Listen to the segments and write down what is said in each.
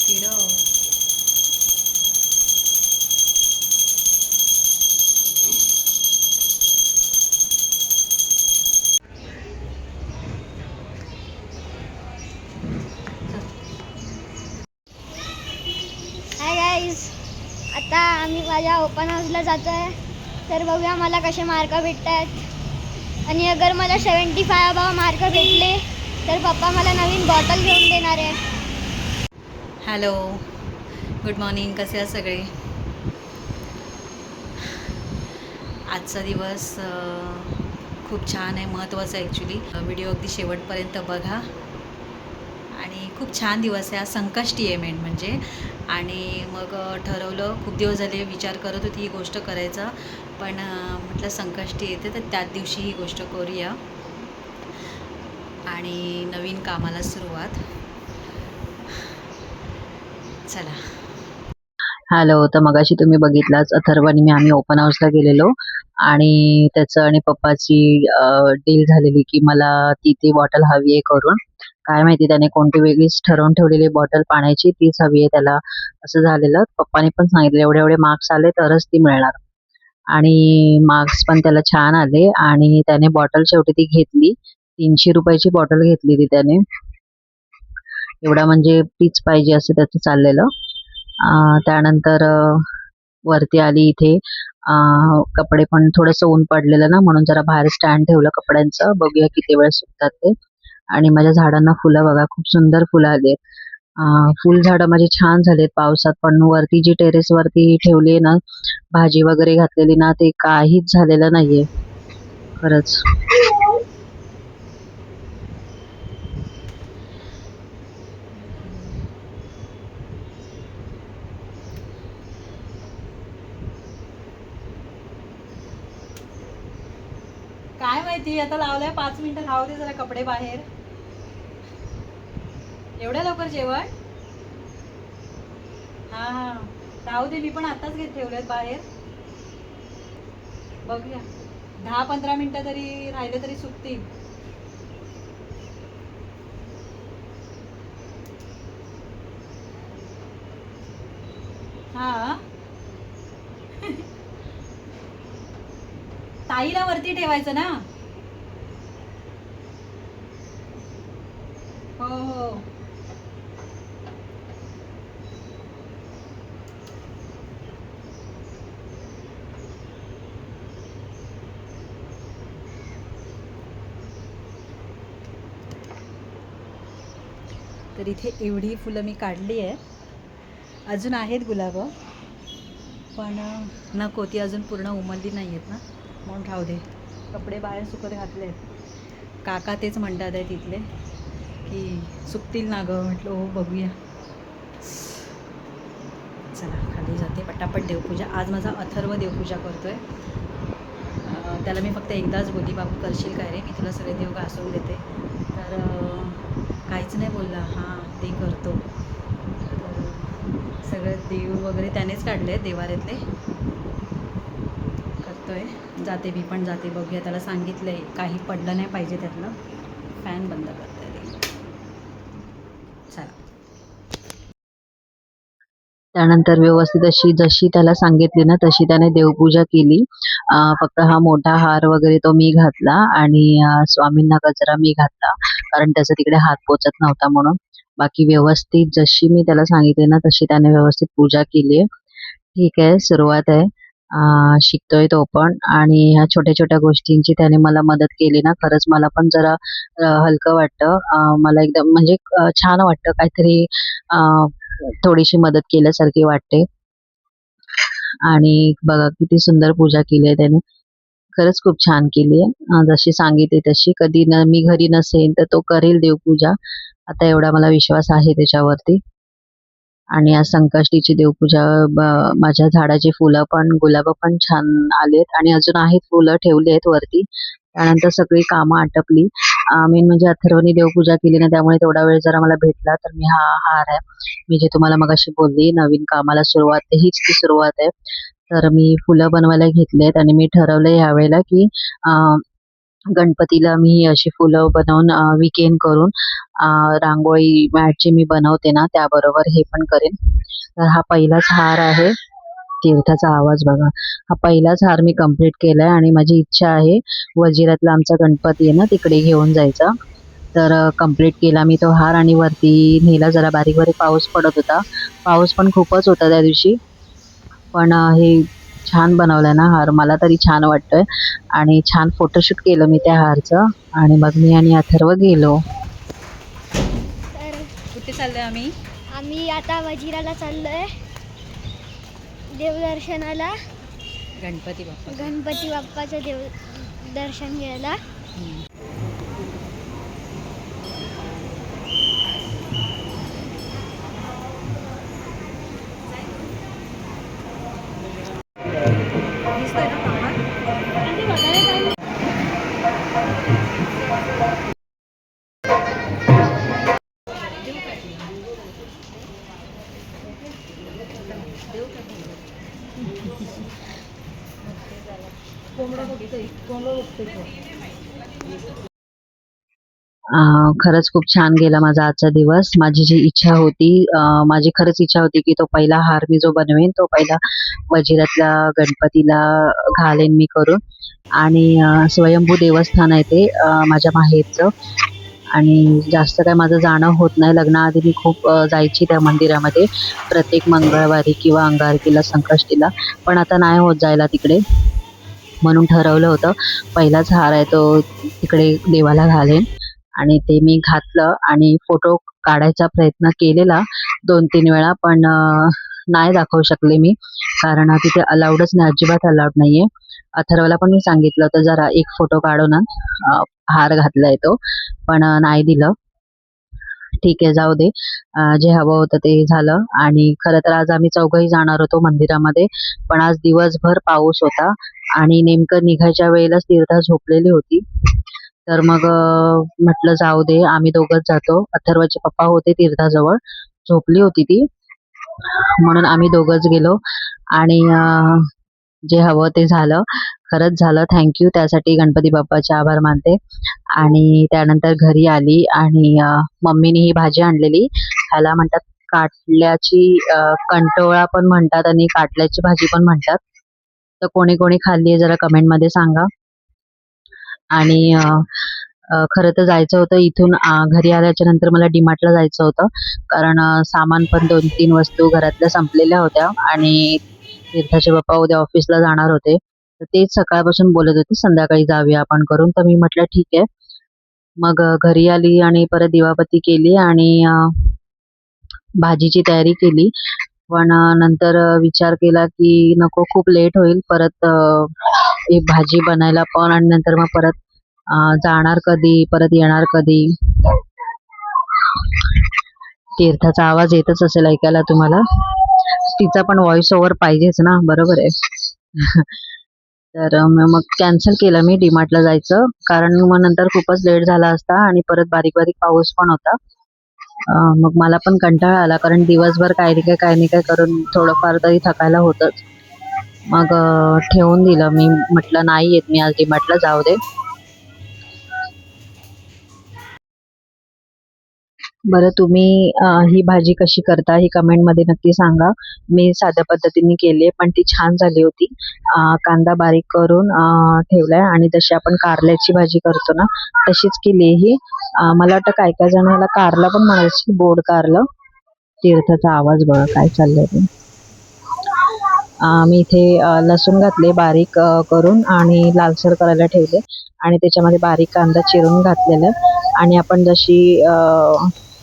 फिरव. Hi guys, आता आम्ही माझ्या ओपन हाऊसला जातो आहे. तर बघूया मला कसे मार्क भेटत आहेत. आणि अगर मला 75 अबाव मार्क भेटले तर पप्पा मला नवीन बॉटल घेऊन देणार आहे. Hello, good morning. कसे आहात सगळे? आजचा दिवस खूप छान आहे, महत्त्वाचा आहे ॲक्च्युली. व्हिडिओ अगदी शेवटपर्यंत बघा. आणि खूप छान दिवस आहे. आज संकष्टी आहे मेन म्हणजे. आणि मग ठरवलं, खूप दिवस झाले विचार करत होती ही गोष्ट करायचा, पण म्हटलं संकष्टी येते तर त्याच दिवशी ही गोष्ट करूया. आणि नवीन कामाला सुरुवात. चला. हॅलो. तर मगाशी तुम्ही बघितलाच, अथर्व आणि आम्ही ओपन हाऊसला गेलेलो आणि त्याचं आणि पप्पाची डील झालेली की मला ती बॉटल हवी आहे करून. काय माहिती त्याने कोणती वेगळीच ठरवून ठेवलेली बॉटल पाण्याची, तीच हवी आहे त्याला, असं झालेलं. पप्पानी पण सांगितलं एवढे एवढे मार्क्स आले तरच ती मिळणार. आणि मार्क्स पण त्याला छान आले आणि त्याने बॉटल शेवटी ती घेतली. 300 रुपयाची बॉटल घेतली ती त्याने. एवढा म्हणजे तीच पाहिजे असं त्याचं चाललेलं. त्यानंतर वरती आली इथे. कपडे पण थोडंसं ऊन पडलेलं ना, म्हणून जरा बाहेर स्टँड ठेवलं कपड्यांचं. बघूया किती वेळ सुकतात ते. आणि माझ्या झाडांना फुलं बघा, खूप सुंदर फुलं आलेत. फुल झाडं माझी छान झालेत पावसात. पण वरती जी टेरेस वरती ठेवली ना, भाजी वगैरे घातलेली ना, ते काहीच झालेलं नाहीये खरंच. काय माहिती, आता लावलंय 5 मिनिटं, राहू दे जरा कपडे बाहेर. एवढ्या लवकर जेवण? हां हां, राहू दे, मी पण आताच ठेवलेत बाहेर. बघूया, 10-15 मिनिटं तरी राहिले तरी सुकतील. हां. ताईला वरती ठेवायचं ना. हो हो. तर इथे एवढी फुलं मी काढली आहे. अजून आहेत गुलाबं, पण नको, ती अजून पूर्ण उमलली नाही आहेत ना, म्हणून राहू दे. कपडे बाहेर सुकत घातले आहेत. काका तेच म्हणतात आहे तिथले की सुकतील ना गं. म्हटलं हो, बघूया. चला खाली जाते पटापट. देवपूजा आज माझा अथर्व देवपूजा करतो आहे. त्याला मी फक्त एकदाच बोलली, बाबू करशील काय रे, मी तुला सगळे देव घासून देते. तर काहीच नाही बोलला. हां ते करतो. तर सगळे देव वगैरे त्यानेच काढले आहेत देवाऱ्यातले. करतो आहे. जाते, मी पण जाते. बघूया, त्याला सांगितलं आहे काही पडलं नाही पाहिजे त्यातलं. फॅन बंद करते. चला. त्यानंतर व्यवस्थित अशी जशी त्याला सांगितली ना तशी त्याने देवपूजा केली. फक्त हा मोठा हार वगैरे तो मी घातला आणि स्वामींना गजरा मी घातला, कारण त्याचा तिकडे हात पोचत नव्हता म्हणून. बाकी व्यवस्थित जशी मी त्याला सांगितले ना तशी त्याने व्यवस्थित पूजा केली आहे. ठीक आहे, सुरुवात आहे. शिकतोय तो पण, आणि ह्या छोट्या छोट्या गोष्टींची त्याने मला मदत केली ना, खरंच मला पण जरा हलकं वाटतं. मला एकदम म्हणजे छान वाटतं, काहीतरी थोडीशी मदत केल्यासारखी वाटते. आणि बघा किती सुंदर पूजा केली आहे त्याने. खरंच खूप छान केली आहे. जशी सांगितली तशी. कधी मी घरी नसेन तर तो करेल देवपूजा. आता एवढा मला विश्वास आहे त्याच्यावरती. आणि आज संकष्टीची देवपूजा. माझ्या झाडाची फुलं पण, गुलाब पण छान आलेत आणि अजून आहेत, फुलं ठेवली आहेत वरती. त्यानंतर सगळी कामं आटपली. मेन म्हणजे अथर्वनी देवपूजा केली ना, त्यामुळे तेवढा वेळ जरा मला भेटला. तर मी हा हार आहे, मी जे तुम्हाला मगाशी बोलली, नवीन कामाला सुरुवात, हीच ती सुरुवात आहे. तर मी फुलं बनवायला घेतलेत आणि मी ठरवलं यावेळेला की गणपतीला मी अशी फुलं बनवून विकेन करून रांगोळी मॅटची मी बनवते ना, त्याबरोबर हे पण करेन. तर हा पहिलाच हार आहे. तीर्थाचा आवाज बघा. हा पहिलाच हार मी कंप्लीट केलाय आणि माझी इच्छा आहे वजिरातला आमचा गणपती आहे ना, तिकडे घेऊन जायचा. तर कंप्लीट केला मी तो हार आणि वरती नेला. जरा बारीक बारीक पाऊस पडत होता. पाऊस पण खूपच होता त्या दिवशी. पण हे छान बनवलाय ना हार, मला तरी छान वाटतंय. आणि छान फोटोशूट केलं मी त्या हारचं. आणि मग मी आणि अथर्व गेलो. तर कुठे चाललोय आम्ही? आम्ही आता वजिराला चाललोय देवदर्शनाला. गणपती बाप्पा. गणपती बाप्पाचं दर्शन घ्यायला. दिसतोय ना पप्पा? खरंच खूप छान गेला माझा आजचा दिवस. माझी जी इच्छा होती, माझी खरंच इच्छा होती की तो पहिला हार मी जो बनवेन तो पहिला वजिरातल्या गणपतीला घालेन मी करून. आणि स्वयंभू देवस्थान आहे ते माझ्या माहेरचं. आणि जास्त काय माझं जाणं होत नाही. लग्नाआधी मी खूप जायची त्या मंदिरामध्ये प्रत्येक मंगळवारी किंवा अंगारकीला, संकष्टीला. पण आता नाही होत जायला तिकडे. म्हणून ठरवलं होतं पहिलाच हार आहे तो तिकडे देवाला घालेन. आणि ते मी घातलं आणि फोटो काढायचा प्रयत्न केलेला 2-3 वेळा. पण नाही दाखवू शकले मी, कारण तिथे अलाउडच नाही, अजिबात अलाउड नाहीये. अथर्वला पण मी सांगितलं होतं जरा एक फोटो काढू ना, हार घातलाय तो, पण नाही दिलं. ठीक आहे, जाऊ दे. जे हवं होतं ते झालं. आणि खरं तर आज आम्ही चौघही जाणार होतो मंदिरामध्ये, पण आज दिवसभर पाऊस होता आणि नेमकं निघायच्या वेळेलाच तीर्था झोपलेली होती. तर मग म्हटलं जाऊ दे, आम्ही दोघंच जातो. अथर्वचे पप्पा होते तीर्थाजवळ, झोपली होती ती, म्हणून आम्ही दोघंच गेलो. आणि जे हवं ते झालं, खरंच झालं. थँक्यू, त्यासाठी गणपती बाप्पाचे आभार मानते. आणि त्यानंतर घरी आली आणि मम्मीने ही भाजी आणलेली, ह्याला म्हणतात काटल्याची, कंटोळा पण म्हणतात आणि काटल्याची भाजी पण म्हणतात. तर कोणी कोणी खाल्ली आहे जरा कमेंटमध्ये सांगा. आणि खरं तर जायचं होतं इथून, घरी आल्याच्या नंतर मला डीमार्टला जायचं होतं, कारण सामान पण 2-3 वस्तू घरातल्या संपलेल्या होत्या आणि तीर्थाचे पप्पा उद्या ऑफिसला जाणार होते. तर तेच सकाळपासून बोलत होते संध्याकाळी जाऊया आपण करून. तर मी म्हटलं ठीक आहे. मग घरी आली आणि परत दिवाबत्ती केली आणि भाजीची तयारी केली. पण नंतर विचार केला की नको, खूप लेट होईल परत ही भाजी बनायला पण, आणि नंतर मग परत जाणार कधी, परत येणार कधी. तीर्थाचा आवाज येतच असेल ऐकायला तुम्हाला. तिचा पण व्हॉइस ओव्हर पाहिजेच ना, बरोबर आहे. तर मग कॅन्सल केलं मी डीमार्टला जायचं, कारण मग नंतर खूपच लेट झाला असता आणि परत बारीक बारीक पाऊस पण होता. मग मला पण कंटाळा आला, कारण दिवसभर काय नाही काय करून थोडंफार तरी थकायला होतंच. मग ठेवून दिलं मी, म्हटलं नाही येत मी आज डीमार्टला, जाऊ दे. बरं, तुम्ही ही भाजी कशी करता ही कमेंटमध्ये नक्की सांगा. मी साध्या पद्धतीने केली आहे, पण ती छान झाली होती. कांदा बारीक करून ठेवलाय आणि जशी आपण कारल्याची भाजी करतो ना तशीच केली ही. मला वाटतं काय काय जण ह्याला कारलं पण म्हणायची, गोड कारलं. तीर्थाचा आवाज बघा काय चाललंय ते. मी इथे लसूण घातले बारीक करून आणि लालसर करायला ठेवले. आणि त्याच्यामध्ये बारीक कांदा चिरून घातलेला आणि आपण जशी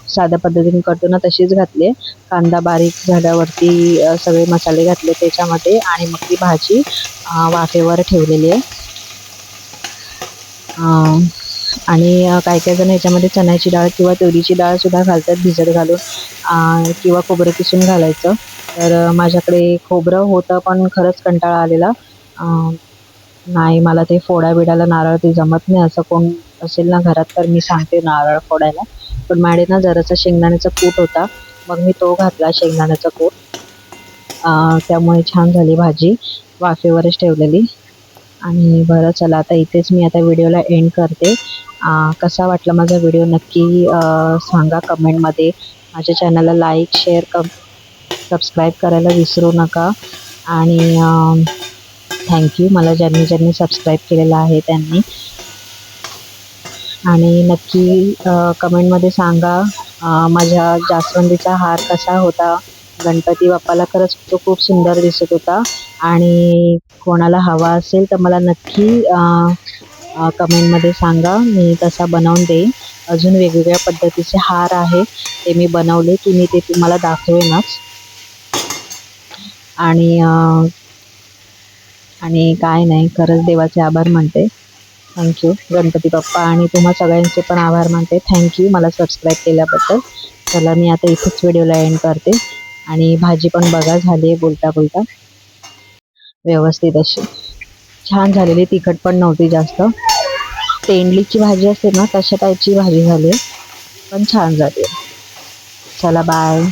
साध्या पद्धतीने करतो ना तशीच घातली. कांदा बारीक झाल्यावरती सगळे मसाले घातले त्याच्यामध्ये आणि मग ती भाजी वाफेवर ठेवलेली आहे. आणि काही काही जण याच्यामध्ये चण्याची डाळ किंवा तुरीची डाळ सुद्धा घालतात भिजत घालून, किंवा खोबरं किसून घालायचं. तर माझ्याकडे खोबरं होतं पण खरंच कंटाळा आलेला. नाही, मला ते फोडा नारळ ते जमत नाही. असं कोण असेल ना घरात तर मी सांगते नारळ फोडायला. पण माझ्याकडे ना जरासा शेंगदाण्याचा कूट होता, मग मी तो घातला शेंगदाण्याचा कूट. त्यामुळे छान झाली भाजी, वाफेवरच ठेवलेली. आणि बरं चला आता इथेच मी आता व्हिडिओला एंड करते. कसा वाटला माझा व्हिडिओ नक्की सांगा कमेंटमध्ये. माझ्या चॅनलला लाईक शेअर सबस्क्राईब करायला विसरू नका. आणि थँक्यू मला ज्यांनी सबस्क्राईब केलेलं आहे त्यांनी. आणि नक्की कमेंटमध्ये सांगा माझ्या जास्वंदीचा हार कसा होता. गणपती बाप्पाला खरंच तो खूप सुंदर दिसत होता. आणि कोणाला हवा असेल तर मला नक्की कमेंटमध्ये सांगा, मी तसा बनवून देईन. अजून वेगवेगळ्या पद्धतीचे हार आहे ते मी बनवले की मी ते तुम्हाला दाखवेनच. आणि काय नाही, खरंच देवाचे आभार मानते. थँक्यू गणपती बाप्पा. आणि तुम्हा सगळ्यांचे पण आभार मानते. थँक्यू मला सबस्क्राईब केल्याबद्दल. चला मी आता इथेच व्हिडिओला एंड करते. आणि भाजी पण बघा झाली आहे बोलता बोलता व्यवस्थित अशी छान झालेली. तिखट पण नव्हती जास्त. तेंडलीची भाजी असते ना तशा टाईपची भाजी झाली, पण छान झाली. चला बाय.